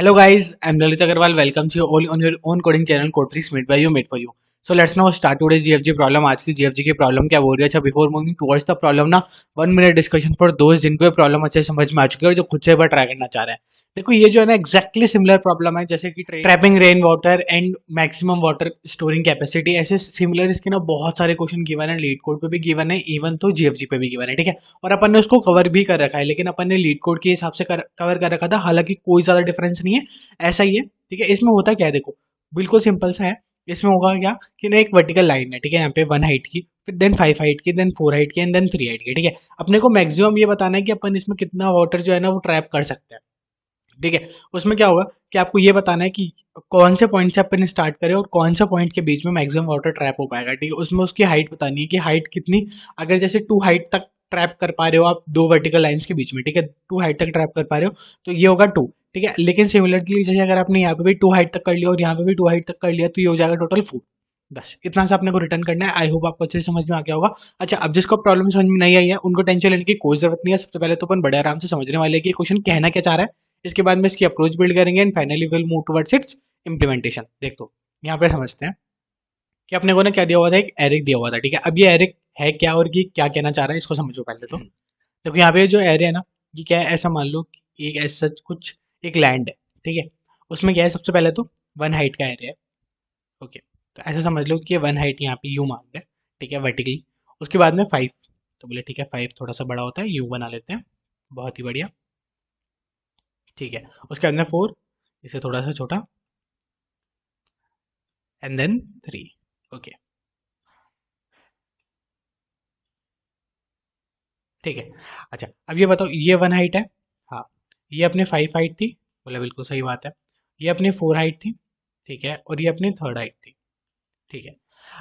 Hello guys, I'm Lalit Agarwal. Welcome to you all on your own coding channel Code3 made by you, made for you. So let's now start today's GFG problem. आज की GFG की problem क्या बोल रही है? अच्छा, before moving towards the problem ना 1 minute discussion for दोस्त जिनको ये प्रॉब्लम अच्छे समझ में आ चुकी है और जो खुद से एक बार ट्राई करना चाह रहे हैं. देखो ये जो है ना एग्जैक्टली सिमिलर प्रॉब्लम है जैसे कि trapping rain water and maximum water storing capacity. ऐसे सिमिलर इसके ना बहुत सारे क्वेश्चन गिवन है, लीड कोड पे भी गिवन है, इवन तो जीएफजी पे भी गिवन है. ठीक है, और अपन ने उसको कवर भी कर रखा है, लेकिन अपन ने लीड कोड के हिसाब से कवर कर रखा था. हालांकि कोई ज्यादा डिफरेंस नहीं है, ऐसा ही है. ठीक है, इसमें होता क्या है देखो, बिल्कुल सिंपल सा है. इसमें होगा क्या कि ना एक वर्टिकल लाइन है, ठीक है, यहाँ पे 1 हाइट की, फिर देन 5 हाइट की, देन 4 हाइट की एंड देन 3 हाइट की. ठीक है, अपने को मैक्सिमम ये बताना है कि अपन इसमें कितना वाटर जो है ना वो ट्रैप कर सकते हैं. ठीक है, उसमें क्या होगा कि आपको ये बताना है कि कौन से पॉइंट से अपन स्टार्ट करें और कौन सा पॉइंट के बीच में मैक्सिमम वाटर ट्रैप हो पाएगा. ठीक है, उसमें उसकी हाइट बतानी है कि हाइट कितनी. अगर जैसे 2 हाइट तक ट्रैप कर पा रहे हो आप दो वर्टिकल लाइंस के बीच में, ठीक है, 2 हाइट तक ट्रैप कर पा रहे हो तो ये होगा 2. ठीक है, लेकिन सिमिलरली जैसे अगर आपने यहाँ पे भी 2 हाइट तक कर लिया और यहाँ पे भी 2 हाइट तक कर लिया तो ये हो जाएगा टोटल 4. बस इतना सा अपने को रिटर्न करना है. आई होप आपको अच्छे से समझ में आ गया होगा. अच्छा, अब जिसको प्रॉब्लम समझ में नहीं आई है उनको टेंशन लेने की कोई जरूरत नहीं है. सबसे पहले तो अपन बड़े आराम से समझने वाले हैं कि क्वेश्चन कहना क्या चाह रहा है. इसके बाद में इसकी अप्रोच बिल्ड करेंगे and finally will move towards it's implementation. देखो यहाँ पे समझते हैं कि अपने को ना क्या दिया हुआ था, एक एरिक दिया हुआ था. ठीक है, अब ये एरिक है क्या और ये क्या कहना चाह रहा है इसको समझो पहले तो. देखो यहाँ पे जो एरिया है ना, ये क्या है, ऐसा मान लो कि एक ऐसा कुछ एक लैंड है. ठीक है, उसमें क्या है, सबसे पहले तो 1 हाइट का एरिया है. ओके, तो ऐसा समझ लो कि 1 हाइट यहाँ पे यू मान है. ठीक है, वर्टिकली. उसके बाद में 5, तो बोले ठीक है 5 थोड़ा सा बड़ा होता है, यू बना लेते हैं. बहुत ही बढ़िया. ठीक है, उसके बाद में 4, इसे थोड़ा सा छोटा, एंड देन 3. ओके, ठीक है. अच्छा, अब ये बताओ, ये 1 हाइट है. हाँ, ये अपने 5 हाइट थी. बोला बिल्कुल सही बात है. ये अपनी 4 हाइट थी. ठीक है, और ये अपनी 3 हाइट थी. ठीक है.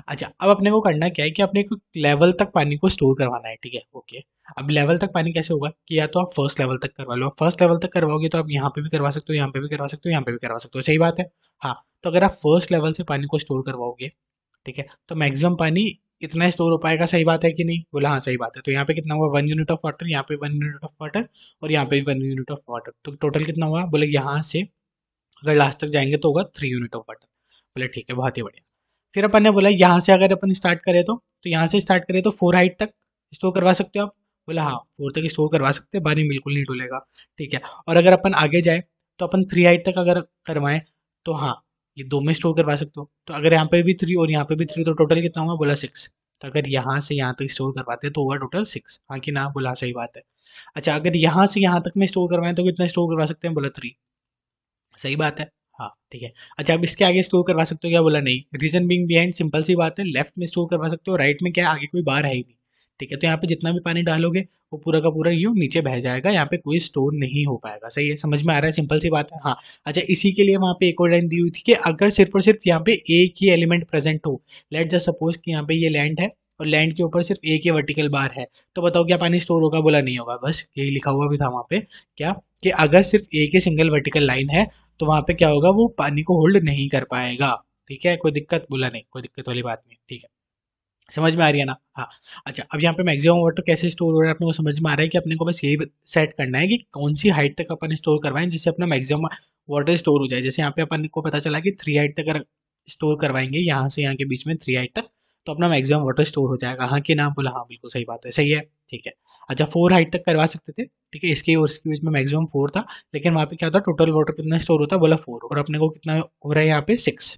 अच्छा, अब अपने को करना क्या है कि अपने को लेवल तक पानी को स्टोर करवाना है. ठीक है, ओके. अब लेवल तक पानी कैसे होगा कि या तो आप फर्स्ट लेवल तक करवा लो. आप फर्स्ट लेवल तक करवाओगे तो आप यहाँ पे भी करवा सकते हो, यहाँ पे भी करवा सकते हो, यहाँ पे भी करवा सकते हो. सही बात है. हाँ, तो अगर आप फर्स्ट लेवल से पानी को स्टोर करवाओगे, ठीक है, तो मैक्सिमम पानी इतना स्टोर हो पाएगा. सही बात है कि नहीं? बोला हाँ सही बात है. तो यहाँ पे कितना हुआ, 1 यूनिट ऑफ वाटर, यहाँ पे 1 यूनिट ऑफ वाटर और यहाँ पे भी 1 यूनिट ऑफ वाटर. तो टोटल कितना हुआ, बोले यहाँ से अगर लास्ट तक जाएंगे तो होगा 3 यूनिट ऑफ वाटर. बोले ठीक है, बहुत ही बढ़िया. फिर अपन ने बोला यहाँ से अगर अपन स्टार्ट करें तो यहाँ से स्टार्ट करें तो 4 हाइट तक स्टोर करवा सकते हो आप. बोला हाँ, 4 तक स्टोर करवा सकते हैं, पानी बिल्कुल नहीं डूलेगा. ठीक है, और अगर अपन आगे जाए तो अपन 3 हाइट तक अगर करवाएं तो हाँ, ये दो में स्टोर करवा सकते हो. तो अगर यहाँ पे भी 3 और यहाँ पे भी 3 तो टोटल कितना हुआ, बोला 6. तो अगर यहाँ से यहाँ तक स्टोर करवाते हैं तो होगा टोटल 6. हाँ कि ना? बोला सही बात है. अच्छा, अगर यहाँ से यहाँ तक में स्टोर करवाएं तो कितना स्टोर करवा सकते हैं? बोला 3. सही बात है. हाँ, ठीक है. अच्छा, अब इसके आगे स्टोर करवा सकते हो क्या? बोला नहीं. रीजन बीइंग बिहाइंड, सिंपल सी बात है, लेफ्ट में स्टोर करवा सकते हो, राइट में क्या है, आगे कोई बार है ही नहीं. ठीक है, तो यहाँ पे जितना भी पानी डालोगे वो पूरा का पूरा यूं नीचे बह जाएगा, यहाँ पे कोई स्टोर नहीं हो पाएगा. सही है, समझ में आ रहा है, सिंपल सी बात है. हाँ. अच्छा, इसी के लिए वहाँ पे एक और लाइन दी हुई थी कि अगर सिर्फ और सिर्फ यहाँ पे एक ही एलिमेंट प्रेजेंट हो. लेट जस्ट सपोज कि यहाँ पे ये लैंड है और लैंड के ऊपर सिर्फ एक ही वर्टिकल बार है, तो बताओ क्या पानी स्टोर होगा? बोला नहीं होगा. बस यही लिखा हुआ भी था वहाँ पे, क्या कि अगर सिर्फ एक ही सिंगल वर्टिकल लाइन है तो वहां पे क्या होगा, वो पानी को होल्ड नहीं कर पाएगा. ठीक है, कोई दिक्कत? बोला नहीं, कोई दिक्कत वाली बात नहीं. ठीक है, समझ में आ रही है ना? हाँ. अच्छा, अब यहाँ पे मैक्सिमम वाटर कैसे स्टोर हो रहा है अपने को समझ में आ रहा है कि अपने को बस यही सेट करना है कि कौन सी हाइट तक अपन स्टोर करवाएं जिससे अपना मैक्सिमम वाटर स्टोर हो जाए. जैसे यहाँ पे अपन को पता चला कि 3 हाइट तक अगर स्टोर करवाएंगे यहाँ से यहाँ के बीच में 3 हाइट तक तो अपना मैक्सिमम वाटर स्टोर हो जाएगा. हाँ कि ना? बोला हाँ बिल्कुल सही बात है, सही है. ठीक है. अच्छा, 4 हाइट तक करवा सकते थे. ठीक है, इसके और इसके बीच में मैक्सिमम 4 था, लेकिन वहाँ पे क्या होता, टोटल वाटर कितना स्टोर होता? बोला 4. और अपने को कितना हो रहा है यहाँ पे? 6.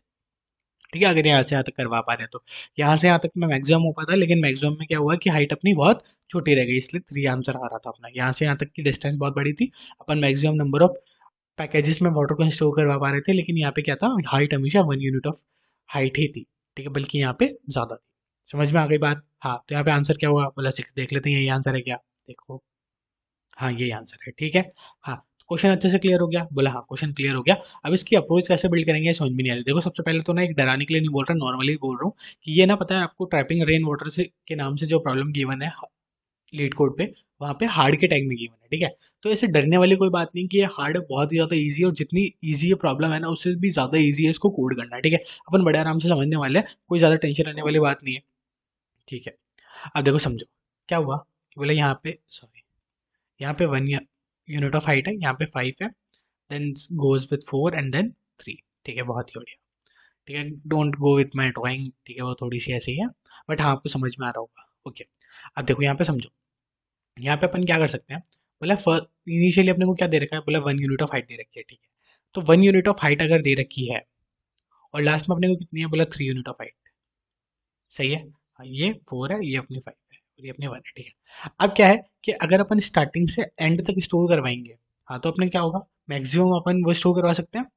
ठीक है, अगर यहाँ से यहाँ तक करवा पा रहे हैं तो यहाँ से यहाँ तक में मैक्सिमम हो पाता, लेकिन मैक्सिमम में क्या हुआ कि हाइट अपनी बहुत छोटी रह गई, इसलिए 3 आंसर आ रहा था अपना. यहाँ से यहाँ तक की डिस्टेंस बहुत बड़ी थी, अपन मैक्सिमम नंबर ऑफ पैकेजेस में वाटर को स्टोर करवा पा रहे थे, लेकिन यहाँ पे क्या था, हाइट हमेशा 1 यूनिट ऑफ हाइट ही थी. ठीक है, बल्कि यहाँ पे ज्यादा थी. समझ में आ गई बात? हाँ, तो यहाँ पे आंसर क्या हुआ? बोला 6. देख लेते हैं यही आंसर है क्या. देखो, हाँ यही आंसर है. ठीक है. हाँ, क्वेश्चन अच्छे से क्लियर हो गया? बोला हाँ, क्वेश्चन क्लियर हो गया. अब इसकी अप्रोच कैसे बिल्ड करेंगे ये समझ में नहीं आ रही. देखो, सबसे पहले तो ना एक डराने के लिए नहीं बोल रहा, नॉर्मली बोल रहा हूँ कि ये ना, पता है आपको, ट्रैपिंग रेन वाटर से के नाम से जो प्रॉब्लम गिवन है लीड कोड पे, वहाँ पे हार्ड के टैग में गिवन है. ठीक है, तो ऐसे डरने वाली कोई बात नहीं कि ये हार्ड बहुत ही ज़्यादा ईजी है, और जितनी ईजी ये प्रॉब्लम है ना उससे भी ज़्यादा ईजी है इसको कोड करना. ठीक है, अपन बड़े आराम से समझने वाले हैं, कोई ज़्यादा टेंशन लेने वाली बात नहीं है. ठीक है, अब देखो समझो क्या हुआ कि बोले यहाँ पे, सॉरी, यहाँ पे 1 यूनिट ऑफ हाइट है, यहाँ पे 5 है, then goes with 4 and then 3। ठीक है, बहुत ही बढ़िया। ठीक है, don't go with my drawing, ठीक है, वो थोड़ी सी ऐसी है, बट हाँ आपको समझ में आ रहा होगा। ओके, अब देखो यहाँ पे समझो, यहाँ पे अपन क्या कर सकते हैं, बोला इनिशियली अपने को क्या दे रखा है, बोला 1 यूनिट ऑफ हाइट दे रखी है। ठीक है, तो 1 यूनिट ऑफ हाइट अगर दे रखी है और लास्ट में अपने को कितनी है, बोला 3 यूनिट ऑफ हाइट। सही है, हाँ, ये 4 है, ये अपनी 5 है और ये अपनी 1 है। ठीक है, अब क्या है कि अगर अपन स्टार्टिंग से एंड तक स्टोर करवाएंगे, हाँ तो अपने क्या होगा, मैक्सिमम अपन वो स्टोर करवा सकते हैं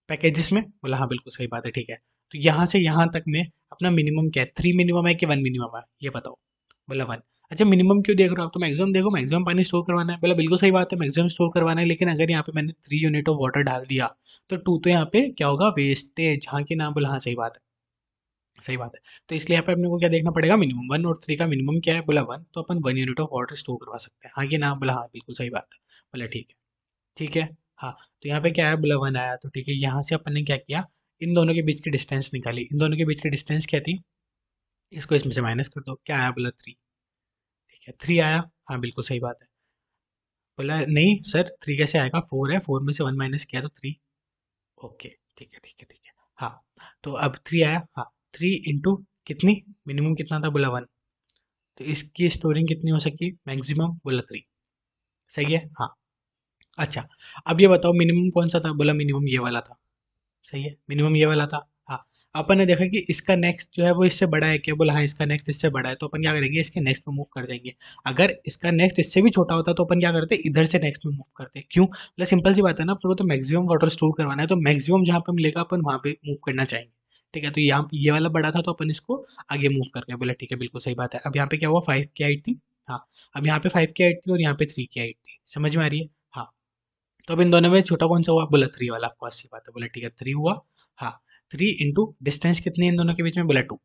पैकेजेस में। बोला हाँ बिल्कुल सही बात है। ठीक है, तो यहाँ से यहाँ तक में अपना मिनिमम क्या है, 3 मिनिमम है कि 1 मिनिमम है, ये बताओ। बोला 1। अच्छा, मिनिमम क्यों देख रहे हो आप, तो मैक्सिमम देखो, मैक्सिमम पानी स्टोर करवाना है। बोला बिल्कुल सही बात है, मैक्सिमम स्टोर करवाना है, लेकिन अगर यहाँ पे मैंने 3 यूनिट ऑफ वाटर डाल दिया तो 2 तो यहाँ पे क्या होगा, वेस्टेज। हाँ कि ना, बोला हाँ सही बात है, सही बात है। तो इसलिए यहाँ पे अपने को क्या देखना पड़ेगा, मिनिमम 1 और 3 का मिनिमम क्या है, बोला 1, तो अपन 1 यूनिट ऑफ वाटर स्टोर करवा सकते हैं। हाँ कि ना, बोला हाँ बिल्कुल सही बात है। बोला ठीक है, ठीक है। हाँ, तो यहाँ पे क्या है, बोला 1 आया, तो ठीक है, यहाँ से अपन ने क्या किया, इन दोनों के बीच की डिस्टेंस निकाली। इन दोनों के बीच की डिस्टेंस क्या थी, इसको इसमें से माइनस कर दो, क्या आया, बोला 3। ठीक है, 3 आया, हाँ बिल्कुल सही बात है। बोला नहीं सर, 3 कैसे आएगा, 4 है, 4 में से 1 माइनस किया तो 3। ओके, ठीक है, ठीक है, ठीक है। हाँ, तो अब 3 आया, हाँ, 3 इंटू कितनी, मिनिमम कितना था, बोला 1, तो इसकी स्टोरिंग कितनी हो सकती, मैक्सिमम, बोला 3। सही है, हाँ। अच्छा, अब ये बताओ मिनिमम कौन सा था, बोला मिनिमम ये वाला था। सही है, मिनिमम ये वाला था। हाँ, अपन ने देखा कि इसका नेक्स्ट जो है वो इससे बड़ा है क्या, बोला हाँ इसका नेक्स्ट इससे बड़ा है, तो अपन क्या करेंगे, इसके नेक्स्ट पे मूव कर जाएंगे। अगर इसका नेक्स्ट इससे भी छोटा होता तो अपन क्या करते, इधर से नेक्स्ट में मूव करते। क्यों, मतलब सिंपल सी बात है ना, अपने को तो मैक्सिमम वाटर स्टोर करवाना है, तो मैक्सिमम जहाँ पे मिलेगा अपन वहाँ पे मूव करना चाहेंगे। ठीक है, तो यहाँ ये वाला बड़ा था तो अपन इसको आगे मूव कर गए। बोला ठीक है, बिल्कुल सही बात है। अब यहाँ पे क्या हुआ, 5 की हाइट थी। हाँ, अब यहाँ पे 5 की हाइट थी और यहाँ पे 3 की हाइट थी, समझ में आ रही है। हाँ, तो अब इन दोनों में छोटा कौन सा हुआ, बोला 3 वाला, आपको अच्छी बात है। बोला ठीक है, 3 हुआ। हाँ, 3 इंटू डिस्टेंस कितनी है इन दोनों के बीच में, बोला 2।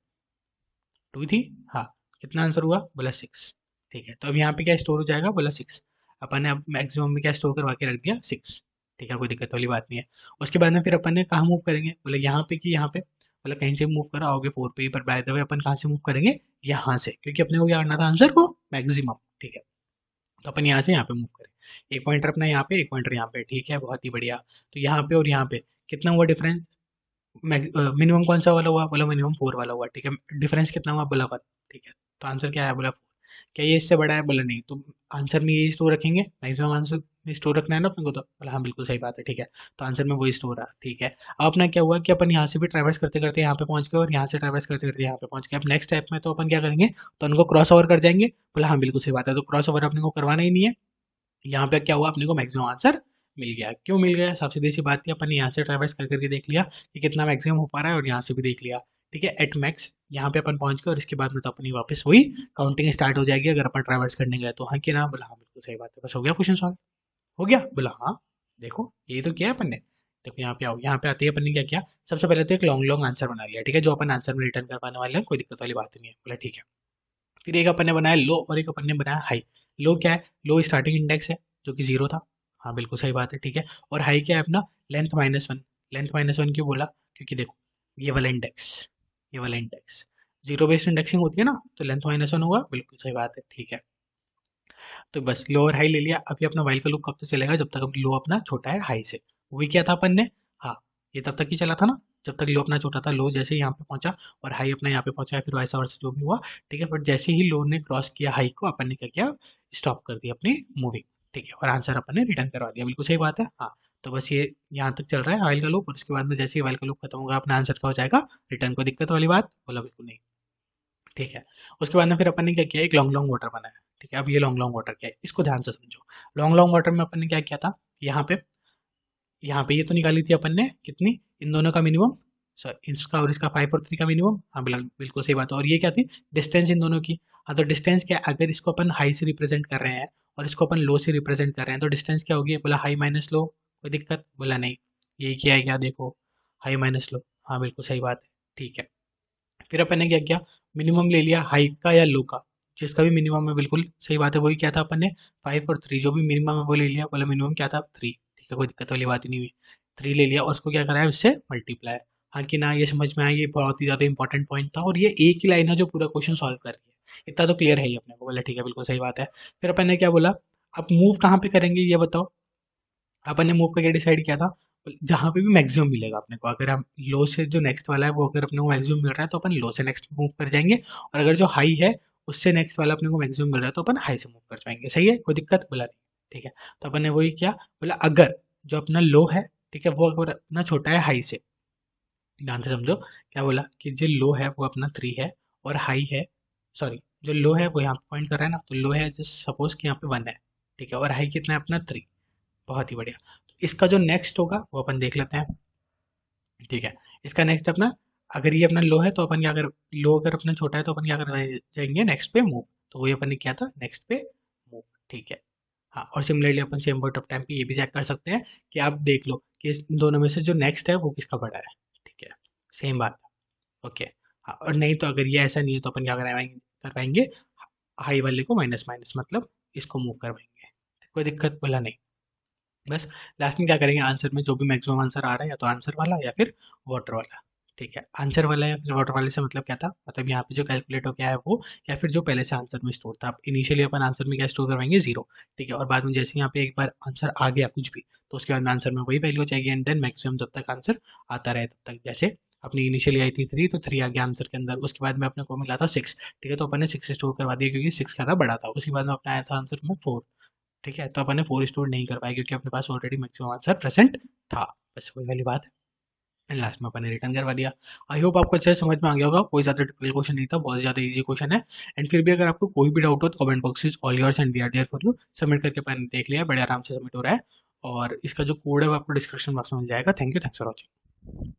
2 थी। हाँ, कितना आंसर हुआ, बोला 6। ठीक है, तो अब यहाँ पे क्या स्टोर हो जाएगा, बोला 6। अपन ने अब मैक्सिमम में क्या स्टोर करवा के रख दिया, 6। ठीक है, कोई दिक्कत वाली बात नहीं है। उसके बाद में फिर अपन ने कहाँ मूव करेंगे, बोला यहाँ पे कि यहाँ पे, बोला कहीं से मूव करो, आओगे 4 पे ही, पर बाय द वे अपन कहाँ से मूव करेंगे, यहाँ से, क्योंकि अपने को क्या करना था आंसर को, मैक्सिमम। ठीक है, तो अपन यहाँ से यहाँ पे मूव करें, एक पॉइंटर अपना यहाँ पे, एक पॉइंटर यहाँ पे। ठीक है, बहुत ही बढ़िया। तो यहाँ पे और यहाँ पे कितना हुआ डिफरेंस, मिनिमम कौन सा वाला हुआ, बोला मिनिमम 4 वाला हुआ। ठीक है, डिफरेंस कितना हुआ, बोला 1। ठीक है, तो आंसर क्या है, बोला 4। क्या ये इससे बड़ा है, बोला नहीं, तो आंसर में यही स्टोर रखेंगे, मैक्सिमम आंसर में स्टोर रखना है ना अपने को, तो बोला हाँ बिल्कुल सही बात है। ठीक है, तो आंसर में वही स्टोर है। ठीक है, अब अपना क्या हुआ कि अपन यहाँ से भी ट्रैवर्स करते करते यहाँ पे पहुंच गए और यहाँ से ट्रैवर्स करते करते यहाँ पे पहुंच गए। अब नेक्स्ट स्टेप में तो अपन क्या करेंगे, तो उनको क्रॉस ओवर कर जाएंगे। बोला हाँ बिल्कुल सही बात है, तो क्रॉस ओवर अपने को करवाना ही नहीं है। यहाँ पे क्या हुआ, अपने को मैक्सिमम आंसर मिल गया। क्यों मिल गया, सबसे सीधी सी बात थी, अपन ने यहाँ से ट्रैवर्स कर करके देख लिया कि कितना मैक्सिमम हो पा रहा है और यहाँ से भी देख लिया। ठीक है, एट मैक्स यहाँ पे अपन पहुंच गए और इसके बाद में तो अपनी वापस वही काउंटिंग स्टार्ट हो जाएगी अगर अपन ट्रैवर्स करने गए तो। हाँ कि ना, बोला हाँ बिल्कुल सही बात है। बस हो गया क्वेश्चन सॉल्व, हो गया, बोला हाँ। देखो ये तो किया है अपन ने। देखो यहाँ पे आओ, यहाँ पे आते ही अपन ने क्या किया, सबसे पहले तो एक लॉन्ग लॉन्ग आंसर बना लिया। ठीक है, जो अपन आंसर में रिटर्न कर पाने वाले हैं, कोई दिक्कत वाली बात नहीं है। बोला ठीक है, फिर एक अपन ने बनाया लो और एक अपन ने बनाया हाई। लो क्या है, लो स्टार्टिंग इंडेक्स है जो कि 0 था। हाँ बिल्कुल सही बात है। ठीक है, और हाई क्या है अपना, लेंथ -1। लेंथ -1 क्यों बोला, क्योंकि देखो ये वाला इंडेक्स, ये वाला इंडेक्स जीरो बेस्ड इंडेक्सिंग होती है ना, तो लेंथ -1 होगा, बिल्कुल सही बात है। ठीक है, तो बस लो और हाई ले लिया। अभी अपना वाइल का लूप कब तक चलेगा, जब तक अब लो अपना छोटा है हाई से। वही क्या था अपन ने, हाँ, ये तब तक ही चला था ना जब तक लो अपना छोटा था। लो जैसे ही यहाँ पे पहुंचा और हाई अपना यहाँ पे पहुंचा, फिर वैसा वर्ष जो भी हुआ। ठीक है, बट जैसे ही लो ने क्रॉस किया हाई को, अपन ने क्या किया, स्टॉप कर दिया अपनी मूविंग। ठीक है, और आंसर अपन ने रिटर्न करवा दिया, बिल्कुल सही बात है। हाँ, तो बस ये यहाँ तक चल रहा है वाइल का लूप, और उसके बाद में जैसे ही वाइल का लूप खत्म होगा अपना आंसर क्या हो जाएगा, रिटर्न। को दिक्कत वाली बात, बोला बिल्कुल नहीं। ठीक है, उसके बाद में फिर अपन ने क्या किया, एक लॉन्ग लॉन्ग वाटर बनाया। ठीक है, अब ये लॉन्ग लॉन्ग वाटर क्या है, इसको ध्यान से समझो। लॉन्ग लॉन्ग वाटर में अपन ने क्या किया था, यहाँ पे ये तो निकाली थी अपन ने कितनी, इन दोनों का मिनिमम, सॉरी इसका और इसका 5 और 3 का मिनिमम। हाँ बिल्कुल सही बात है। और ये क्या थी, डिस्टेंस इन दोनों की। हाँ, तो डिस्टेंस क्या है, अगर इसको अपन हाई से रिप्रेजेंट कर रहे हैं और इसको अपन लो से रिप्रेजेंट कर रहे हैं, तो डिस्टेंस क्या होगी, बोला हाई माइनस लो, कोई दिक्कत, बोला नहीं। ये क्या है, क्या देखो, हाई माइनस लो। हाँ बिल्कुल सही बात है। ठीक है, फिर अपन ने क्या किया, मिनिमम ले लिया हाई का या लो का, जिसका भी मिनिमम है, बिल्कुल सही बात है। वही क्या था अपन ने, 5 और 3 जो भी मिनिमम है वो ले लिया। बोला मिनिमम क्या था, 3। ठीक है, कोई दिक्कत वाली बात ही नहीं हुई। 3 ले लिया और उसको क्या कराया, उससे मल्टीप्लाई। हाँ कि ना, ये समझ में आया, ये बहुत ही ज़्यादा इंपॉर्टेंट पॉइंट था और ये एक ही लाइन है जो पूरा क्वेश्चन सॉल्व कर रही है। इतना तो क्लियर है ही अपने को। बोला ठीक है, बिल्कुल सही बात है। फिर अपन ने क्या बोला, अब मूव कहाँ पे करेंगे ये बताओ। अपन ने मूव करके डिसाइड किया था जहाँ पे भी मैक्सिमम मिलेगा अपने को, अगर हम लो से जो नेक्स्ट वाला है वो अगर अपने को मैक्सिमम मिल रहा है तो अपन लो से नेक्स्ट मूव कर जाएंगे, और अगर जो हाई है उससे नेक्स्ट वाला अपने को मैक्सिमम मिल रहा है तो अपन हाई से मूव कर जाएंगे। सही है, कोई दिक्कत? बोला नहीं। ठीक है, तो अपन ने वही किया, बोला अगर जो अपना लो है, ठीक है, वो अगर अपना छोटा है हाई से, ध्यान से समझो, क्या बोला कि जो लो है वो अपना 3 है, और हाई है, सॉरी, जो लो है वो यहाँ पे पॉइंट कर रहा है ना, तो लो है जस्ट सपोज कि यहाँ पे 1 है, ठीक है, और हाई कितना है अपना 3। बहुत ही बढ़िया। तो इसका जो नेक्स्ट होगा वो अपन देख लेते हैं। ठीक है, इसका नेक्स्ट अपना, अगर ये अपना लो है तो अपन क्या कर, लो अगर अपना छोटा है तो अपन क्या कर जाएंगे नेक्स्ट पे मूव, तो वही अपन ने किया था, नेक्स्ट पे मूव। ठीक है। हाँ, और similarly upon same point of time पे ये भी चेक कर सकते हैं कि आप देख लो कि इन दोनों में से जो नेक्स्ट है वो किसका बड़ा है। ठीक है, सेम बात। ओके। हाँ, और नहीं तो अगर ये ऐसा नहीं है तो अपन क्या करवाएंगे, हाई वाले को माइनस माइनस, मतलब इसको मूव करवाएंगे। कोई दिक्कत? बोला नहीं। बस लास्ट में क्या करेंगे, आंसर में जो भी मैक्सिमम आंसर आ रहा है या तो आंसर वाला या फिर वाटर वाला। ठीक है, आंसर वाला या फिर वाटर वाले से मतलब क्या था, मतलब यहाँ पे जो कैलकुलेट हो गया है वो, या फिर जो पहले से आंसर में स्टोर था। अब इनिशियली अपन आंसर में क्या स्टोर करवाएंगे, जीरो। ठीक है, और बाद में जैसे यहाँ पे एक बार आंसर आ गया कुछ भी, तो उसके बाद आंसर में वही वैल्यू चाहिए, एंड देन मैक्सिमम जब तक आंसर आता रहे तब तक। जैसे अपनी इनिशियली आई थी 3, तो 3 आ गया आंसर के अंदर, उसके बाद में अपने को मिला था 6। ठीक है, तो अपन ने 6 स्टोर करवा दिया क्योंकि 6 ज़्यादा बड़ा था, उसके बाद में अपना आया था आंसर में 4। ठीक है, तो अपन ने 4 स्टोर नहीं कर पाया क्योंकि अपने पास ऑलरेडी मैक्सिमम आंसर प्रेजेंट था। बस वही वाली बात है, एंड लास्ट में अपन ने रिटर्न करवा दिया। आई होप आपको अच्छे से समझ में आ गया होगा, कोई ज़्यादा डिफिकल्ट क्वेश्चन नहीं था, बहुत ज़्यादा इजी क्वेश्चन है। एंड फिर भी अगर आपको कोई भी डाउट हो तो comment box is all yours and we are there for you. Submit करके अपन देख लिया, बड़े आराम से सबमिट हो रहा है, और इसका जो कोड है वो आपको डिस्क्रिप्शन बॉक्स में मिल जाएगा। Thank you, thanks for watching.